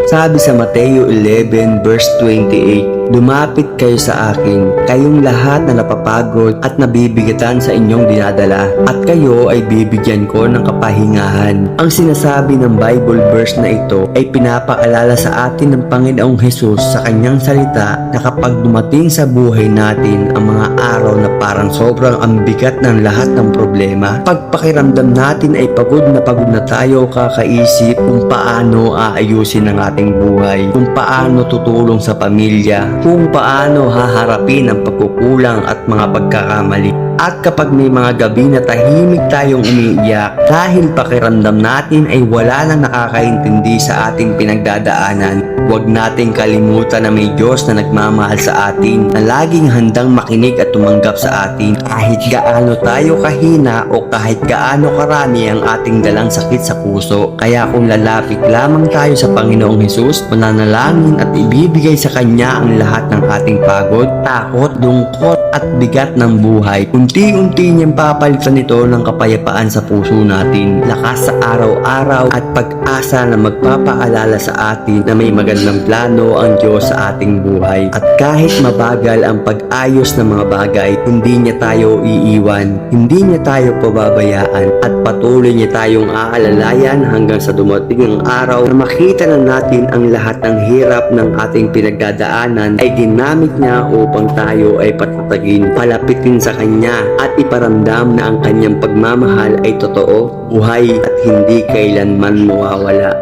Sabi sa Mateo 11 verse 28, "Lumapit kayo sa akin, kayong lahat na napapagod at nabibigatan sa inyong dinadala, at kayo ay bibigyan ko ng kapahingahan." Ang sinasabi ng Bible verse na ito ay pinapaalala sa atin ng Panginoong Hesus sa kanyang salita na kapag dumating sa buhay natin ang mga araw na parang sobrang ang bigat ng lahat ng problema, pagpakiramdam natin ay pagod na tayo kakaisip kung paano aayusin ang ating buhay, kung paano tutulong sa pamilya, kung paano haharapin ang pagkukulang at mga pagkakamali. At kapag may mga gabi na tahimik tayong umiiyak dahil pakiramdam natin ay wala nang nakakaintindi sa ating pinagdadaanan, huwag nating kalimutan na may Diyos na nagmamahal sa atin, na laging handang makinig at tumanggap sa atin kahit gaano tayo kahina o kahit gaano karami ang ating dalang sakit sa puso. Kaya kung lalapit lamang tayo sa Panginoong Hesus, mananalangin at ibibigay sa Kanya ang lahat ng ating pagod, takot, lungkot at bigat ng buhay, unti-unti niyang papalitan ito ng kapayapaan sa puso natin, lakas sa araw-araw at pag-asa na magpapaalala sa atin na may magandang plano ang Diyos sa ating buhay. At kahit mabagal ang pag-ayos ng mga bagay, hindi niya tayo iiwan, hindi niya tayo pababayaan, at patuloy niya tayong aalalayan hanggang sa dumating ang araw na makita na natin ang lahat ng hirap ng ating pinagdadaanan ay ginamit niya upang tayo ay patatagin, palapitin sa Kanya at iparamdam na ang Kanyang pagmamahal ay totoo, buhay at hindi kailanman mawawala.